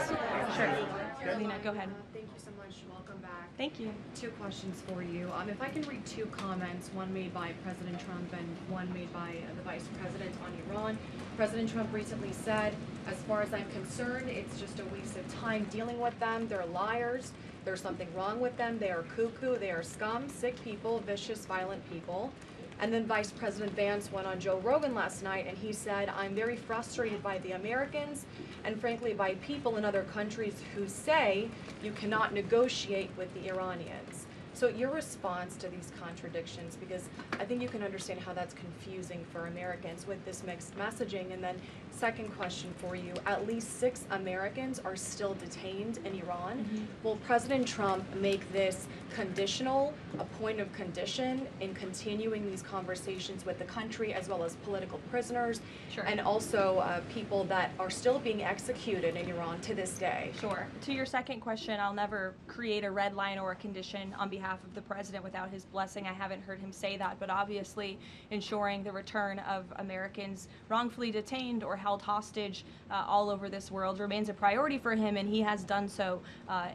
Sure. Lena, go ahead. Thank you so much. Welcome back. Thank you. Two questions for you. If I can read two comments, one made by President Trump and one made by the Vice President on Iran. President Trump recently said, as far as I'm concerned, it's just a waste of time dealing with them. They're liars. There's something wrong with them. They are cuckoo. They are scum, sick people, vicious, violent people. And then Vice President Vance went on Joe Rogan last night and he said, I'm very frustrated by the Americans and frankly by people in other countries who say you cannot negotiate with the Iranians. So your response to these contradictions, because I think you can understand how that's confusing for Americans with this mixed messaging. And then second question for you, at least 6 Americans are still detained in Iran. Will President Trump make this conditional, a point of condition in continuing these conversations with the country as well as political prisoners and also people that are still being executed in Iran to this day? Sure. To your second question, I'll never create a red line or a condition on behalf of the president without his blessing. I haven't heard him say that, but obviously ensuring the return of Americans wrongfully detained or held hostage all over this world remains a priority for him, and he has done so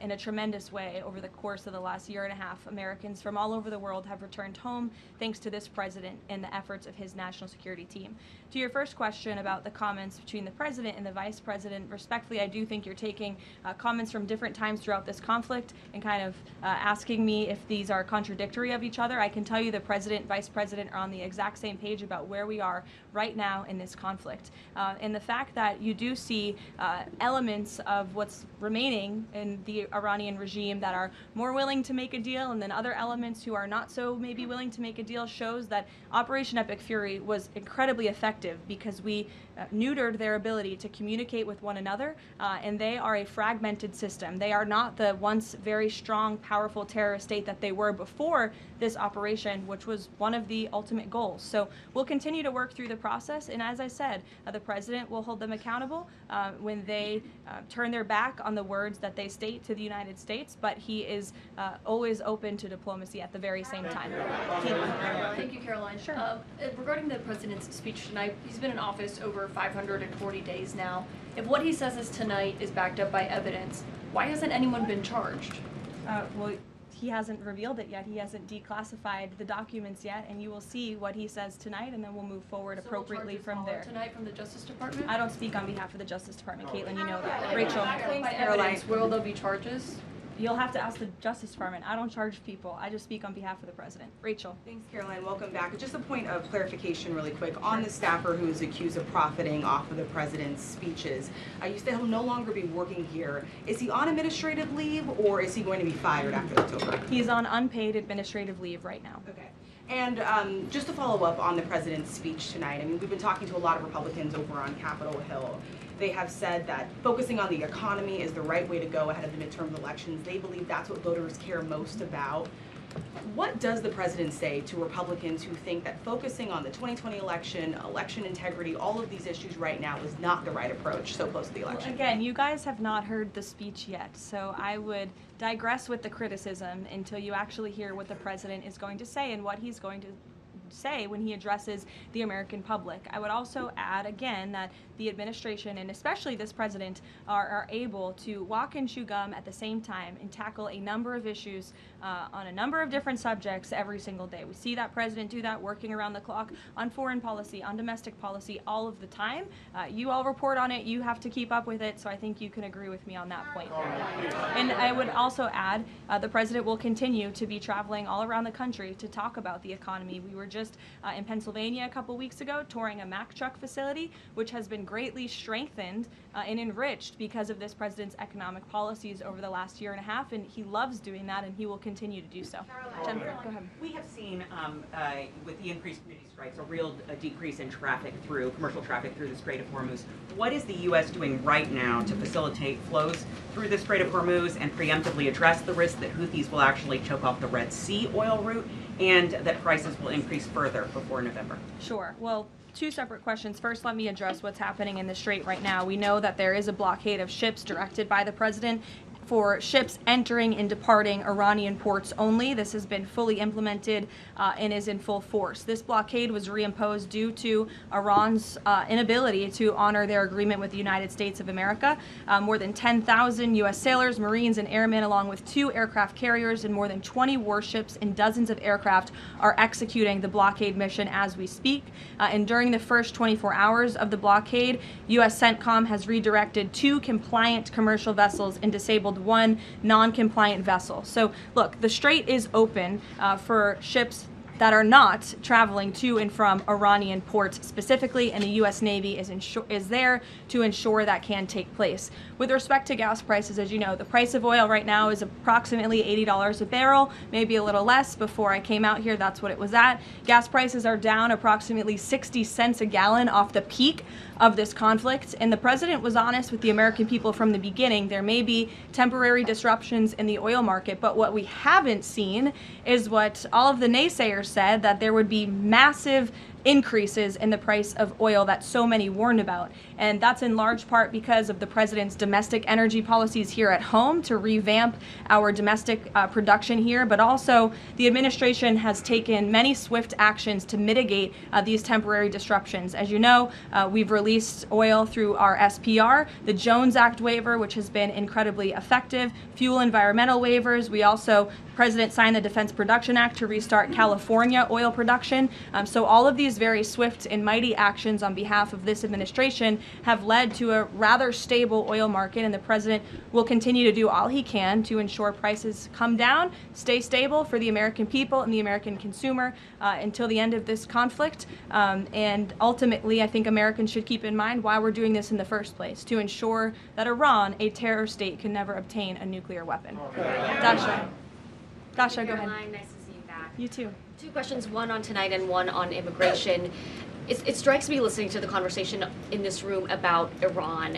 in a tremendous way over the course of the last year and a half. Americans from all over the world have returned home thanks to this president and the efforts of his national security team. To your first question about the comments between the president and the vice president, respectfully, I do think you're taking comments from different times throughout this conflict and kind of asking me if these are contradictory of each other. I can tell you the president, vice president are on the exact same page about where we are right now in this conflict. And the fact that you do see elements of what's remaining in the Iranian regime that are more willing to make a deal, and then other elements who are not so maybe willing to make a deal, shows that Operation Epic Fury was incredibly effective because we neutered their ability to communicate with one another, and they are a fragmented system. They are not the once very strong, powerful terrorist state that they were before this operation, which was one of the ultimate goals. So we'll continue to work through the process, and as I said, the president will hold them accountable when they turn their back on the words that they state to the United States, but he is always open to diplomacy at the very same time. Thank you, Caroline. Sure. Regarding the president's speech tonight, he's been in office over 540 days now. If what he says is tonight is backed up by evidence, why hasn't anyone been charged? Well, he hasn't revealed it yet. He hasn't declassified the documents yet, and you will see what he says tonight, and then we'll move forward appropriately from there. Tonight from the Justice Department? I don't speak on behalf of the Justice Department, Caitlin, you know that. Rachel, By evidence, will there be charges? you'll have to ask the Justice Department. I don't charge people. I just speak on behalf of the president. Rachel. Thanks, Caroline. Welcome back. Just a point of clarification really quick. On the staffer who is accused of profiting off of the president's speeches, you said he'll no longer be working here. Is he on administrative leave or is he going to be fired after October? He's on unpaid administrative leave right now. Okay. And just to follow up on the president's speech tonight, I mean, we've been talking to a lot of Republicans over on Capitol Hill. They have said that focusing on the economy is the right way to go ahead of the midterm elections. They believe that's what voters care most about. What does the president say to Republicans who think that focusing on the 2020 election, election integrity, all of these issues right now is not the right approach so close to the election? Well, again, you guys have not heard the speech yet, so I would digress with the criticism until you actually hear what the president is going to say and what he's going to say when he addresses the American public. I would also add again that the administration and especially this president are able to walk and chew gum at the same time and tackle a number of issues on a number of different subjects every single day. We see that president do that working around the clock on foreign policy, on domestic policy, all of the time. You all report on it, you have to keep up with it, so I think you can agree with me on that point. And I would also add the president will continue to be traveling all around the country to talk about the economy. We were just in Pennsylvania a couple weeks ago touring a Mack truck facility, which has been greatly strengthened and enriched because of this president's economic policies over the last year and a half, and he loves doing that and he will continue to do so. Jennifer, go ahead. We have seen with the increased community strikes a real decrease in traffic through, commercial traffic through the Strait of Hormuz. What is the U.S. doing right now to facilitate flows through the Strait of Hormuz and preemptively address the risk that Houthis will actually choke off the Red Sea oil route and that prices will increase further before November? Sure. Well, two separate questions. First, let me address what's happening in the Strait right now. We know that there is a blockade of ships directed by the president for ships entering and departing Iranian ports only. This has been fully implemented and is in full force. This blockade was reimposed due to Iran's inability to honor their agreement with the United States of America. More than 10,000 U.S. sailors, Marines, and airmen, along with 2 aircraft carriers and more than 20 warships and dozens of aircraft, are executing the blockade mission as we speak. And during the first 24 hours of the blockade, U.S. CENTCOM has redirected 2 compliant commercial vessels and disabled 1 non-compliant vessel. So look, the strait is open for ships that are not traveling to and from Iranian ports specifically, and the U.S. Navy is there to ensure that can take place. With respect to gas prices, as you know, the price of oil right now is approximately $80 a barrel, maybe a little less. Before I came out here, that's what it was at. Gas prices are down approximately 60 cents a gallon off the peak of this conflict, and the president was honest with the American people from the beginning. There may be temporary disruptions in the oil market, but what we haven't seen is what all of the naysayers said, that there would be massive increases in the price of oil that so many warned about. And that's in large part because of the president's domestic energy policies here at home to revamp our domestic production here, but also the administration has taken many swift actions to mitigate these temporary disruptions. As you know, we've released oil through our SPR, the Jones Act waiver, which has been incredibly effective, fuel environmental waivers. We also, the president signed the Defense Production Act to restart California oil production. So all of these very swift and mighty actions on behalf of this administration have led to a rather stable oil market, and the president will continue to do all he can to ensure prices come down, stay stable for the American people and the American consumer until the end of this conflict. And ultimately, I think Americans should keep in mind why we're doing this in the first place, to ensure that Iran, a terror state, can never obtain a nuclear weapon. Dasha, go ahead. Caroline, nice to see you back. You too. 2 questions, one on tonight and one on immigration. It strikes me listening to the conversation in this room about Iran,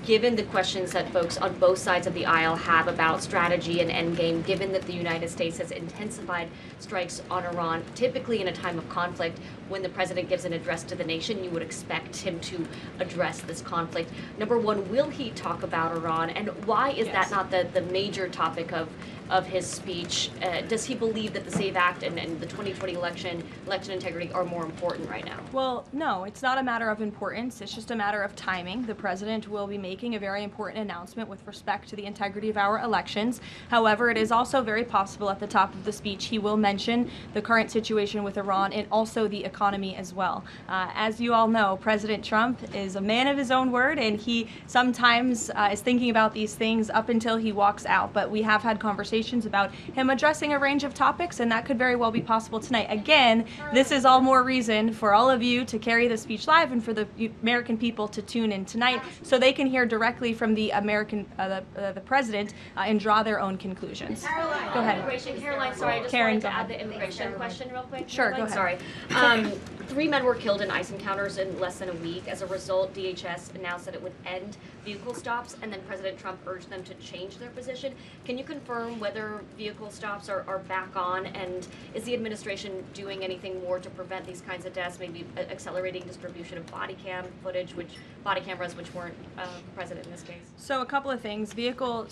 given the questions that folks on both sides of the aisle have about strategy and endgame, given that the United States has intensified strikes on Iran, typically in a time of conflict, when the president gives an address to the nation, you would expect him to address this conflict. Number one, will he talk about Iran, and why is that not the major topic of his speech? Does he believe that the SAVE Act and the 2020 election integrity are more important right now? Well, no, it's not a matter of importance. It's just a matter of timing. The president will be making a very important announcement with respect to the integrity of our elections. However, it is also very possible at the top of the speech he will mention the current situation with Iran and also the economy as well. As you all know, President Trump is a man of his own word, and he sometimes is thinking about these things up until he walks out. But we have had conversations about him addressing a range of topics, and that could very well be possible tonight. Again, this is all more reason for all of you to carry the speech live and for the American people to tune in tonight so they can hear directly from the the president and draw their own conclusions. Caroline, go ahead. Immigration. Caroline, sorry, I just Karen, wanted to go add ahead. the immigration question real quick. Sure, Caroline. go ahead. Sorry. 3 men were killed in ICE encounters in less than a week. As a result, DHS announced that it would end vehicle stops, and then President Trump urged them to change their position. Can you confirm whether vehicle stops are back on, and is the administration doing anything more to prevent these kinds of deaths, maybe accelerating distribution of body cameras which weren't present in this case? So a couple of things. Vehicle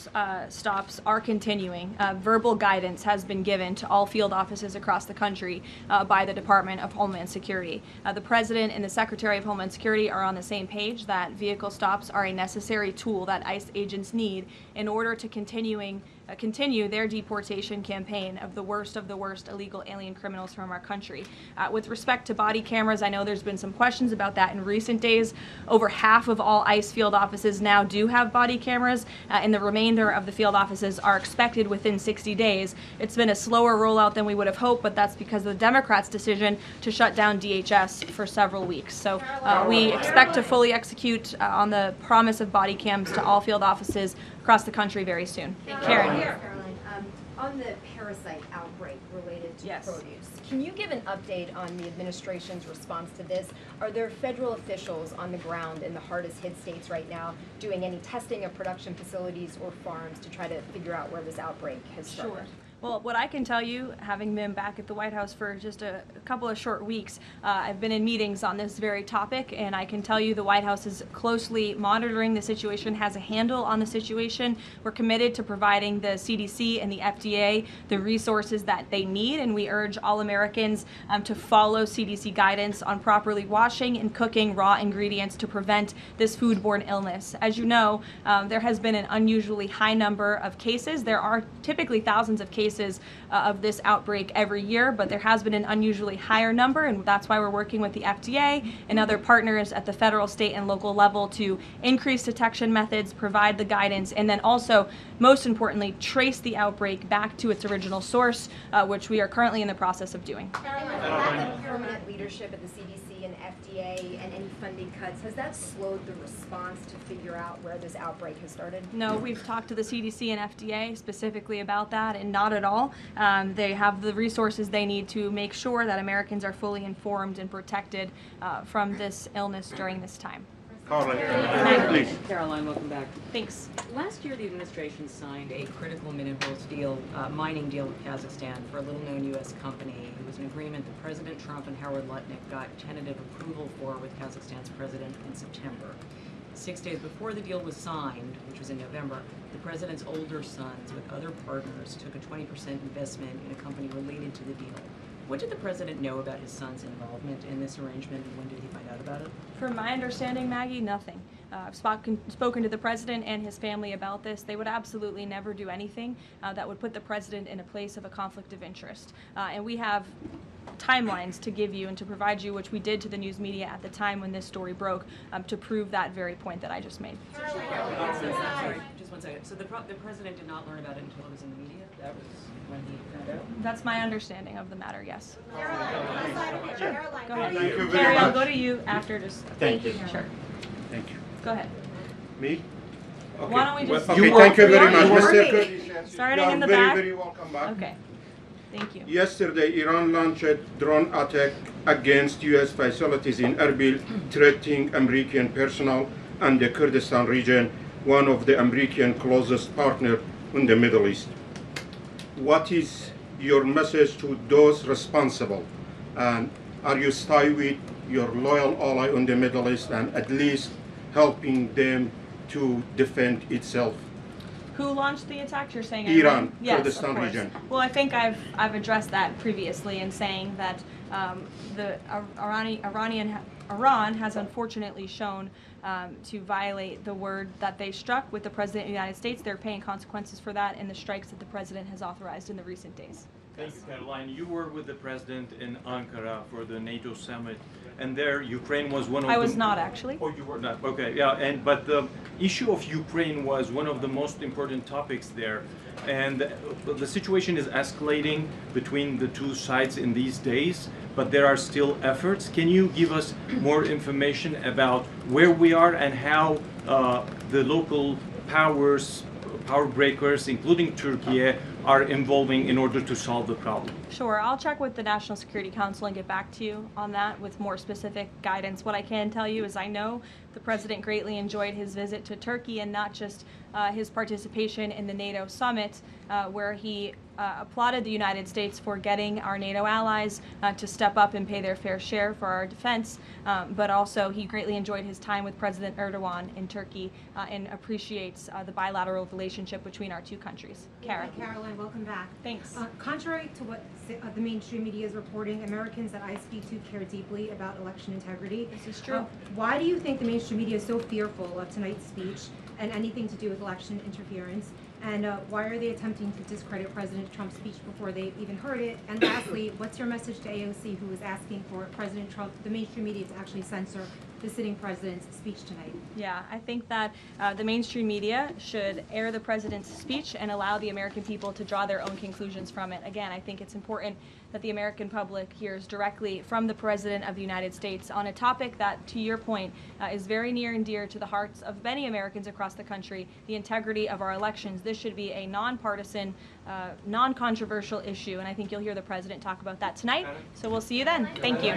stops are continuing. Verbal guidance has been given to all field offices across the country by the Department of Homeland Security. The President and the Secretary of Homeland Security are on the same page that vehicle stops are a necessary tool that ICE agents need in order to continue their deportation campaign of the worst illegal alien criminals from our country. With respect to body cameras, I know there's been some questions about that in recent days. Over half of all ICE field offices now do have body cameras, and the remainder of the field offices are expected within 60 days. It's been a slower rollout than we would have hoped, but that's because of the Democrats' decision to shut down DHS for several weeks. So we expect to fully execute on the promise of body cams to all field offices across the country very soon. Karen. Caroline, on the parasite outbreak related to Yes. produce, can you give an update on the administration's response to this? Are there federal officials on the ground in the hardest hit states right now doing any testing of production facilities or farms to try to figure out where this outbreak has started? Sure. Well, what I can tell you, having been back at the White House for just a couple of short weeks, I've been in meetings on this very topic, and I can tell you the White House is closely monitoring the situation, has a handle on the situation. We're committed to providing the CDC and the FDA the resources that they need, and we urge all Americans to follow CDC guidance on properly washing and cooking raw ingredients to prevent this foodborne illness. As you know, there has been an unusually high number of cases. There are typically thousands of cases of this outbreak every year, but there has been an unusually higher number, and that's why we're working with the FDA and other partners at the federal, state, and local level to increase detection methods, provide the guidance, and then also, most importantly, trace the outbreak back to its original source, which we are currently in the process of doing. Lack of permanent leadership at the CDC and FDA and any funding cuts, has that slowed the response to figure out where this outbreak has started? No, we've talked to the CDC and FDA specifically about that, and not at all. They have the resources they need to make sure that Americans are fully informed and protected from this illness during this time. Caroline, please. Caroline, welcome back. Thanks. Last year, the administration signed a critical minerals deal, mining deal with Kazakhstan for a little-known U.S. company. It was an agreement that President Trump and Howard Lutnick got tentative approval for with Kazakhstan's president in September. 6 days before the deal was signed, which was in November, the president's older sons with other partners took a 20% investment in a company related to the deal. What did the president know about his son's involvement in this arrangement, and when did he find out about it? From my understanding, Maggie, nothing. I've spoken to the president and his family about this. They would absolutely never do anything that would put the president in a place of a conflict of interest. And we have timelines to give you and to provide you, which we did to the news media at the time when this story broke, to prove that very point that I just made. Sorry, just 1 second. So the president did not learn about it until it was in the media? That was when he found out? That's my understanding of the matter, yes. Thank you very Carrie, I'll much. go to you after just. Thank you. Sure. Thank you. Go ahead. Me? Okay. Why don't we just- Okay, thank you very much, You Mr. work. Curtis. Starting You in are the back. very welcome back. Okay. Thank you. Yesterday, Iran launched a drone attack against U.S. facilities in Erbil, threatening American personnel and the Kurdistan region, one of the American closest partners in the Middle East. What is your message to those responsible? And are you staying with your loyal ally in the Middle East and at least helping them to defend itself? Who launched the attack? You're saying Iran, Yes, Kurdistan of course. region. Well, I think I've addressed that previously in saying that Iran has unfortunately shown to violate the word that they struck with the President of the United States. They're paying consequences for that in the strikes that the President has authorized in the recent days. Thank you, Caroline. You were with the President in Ankara for the NATO summit, and there Ukraine was one of I was not actually. Oh, you were not. Okay, yeah, but the issue of Ukraine was one of the most important topics there, and the situation is escalating between the two sides in these days, but there are still efforts. Can you give us more information about where we are and how the local power breakers, including Turkey, are involving in order to solve the problem? Sure, I'll check with the National Security Council and get back to you on that with more specific guidance. What I can tell you is I know the President greatly enjoyed his visit to Turkey, and not just his participation in the NATO summit, where he applauded the United States for getting our NATO allies to step up and pay their fair share for our defense, but also he greatly enjoyed his time with President Erdogan in Turkey and appreciates the bilateral relationship between our two countries. Kara. Caroline, welcome back. Thanks. Contrary to what the mainstream media is reporting, Americans that I speak to care deeply about election integrity. This is true. Why do you think the mainstream media is so fearful of tonight's speech and anything to do with election interference? And why are they attempting to discredit President Trump's speech before they've even heard it? And lastly, what's your message to AOC, who is asking for President Trump, the mainstream media, to actually censor the sitting president's speech tonight? Yeah, I think that the mainstream media should air the president's speech and allow the American people to draw their own conclusions from it. Again, I think it's important that the American public hears directly from the President of the United States on a topic that, to your point, is very near and dear to the hearts of many Americans across the country, the integrity of our elections. This should be a nonpartisan, non-controversial issue, and I think you'll hear the President talk about that tonight. So we'll see you then. Thank you.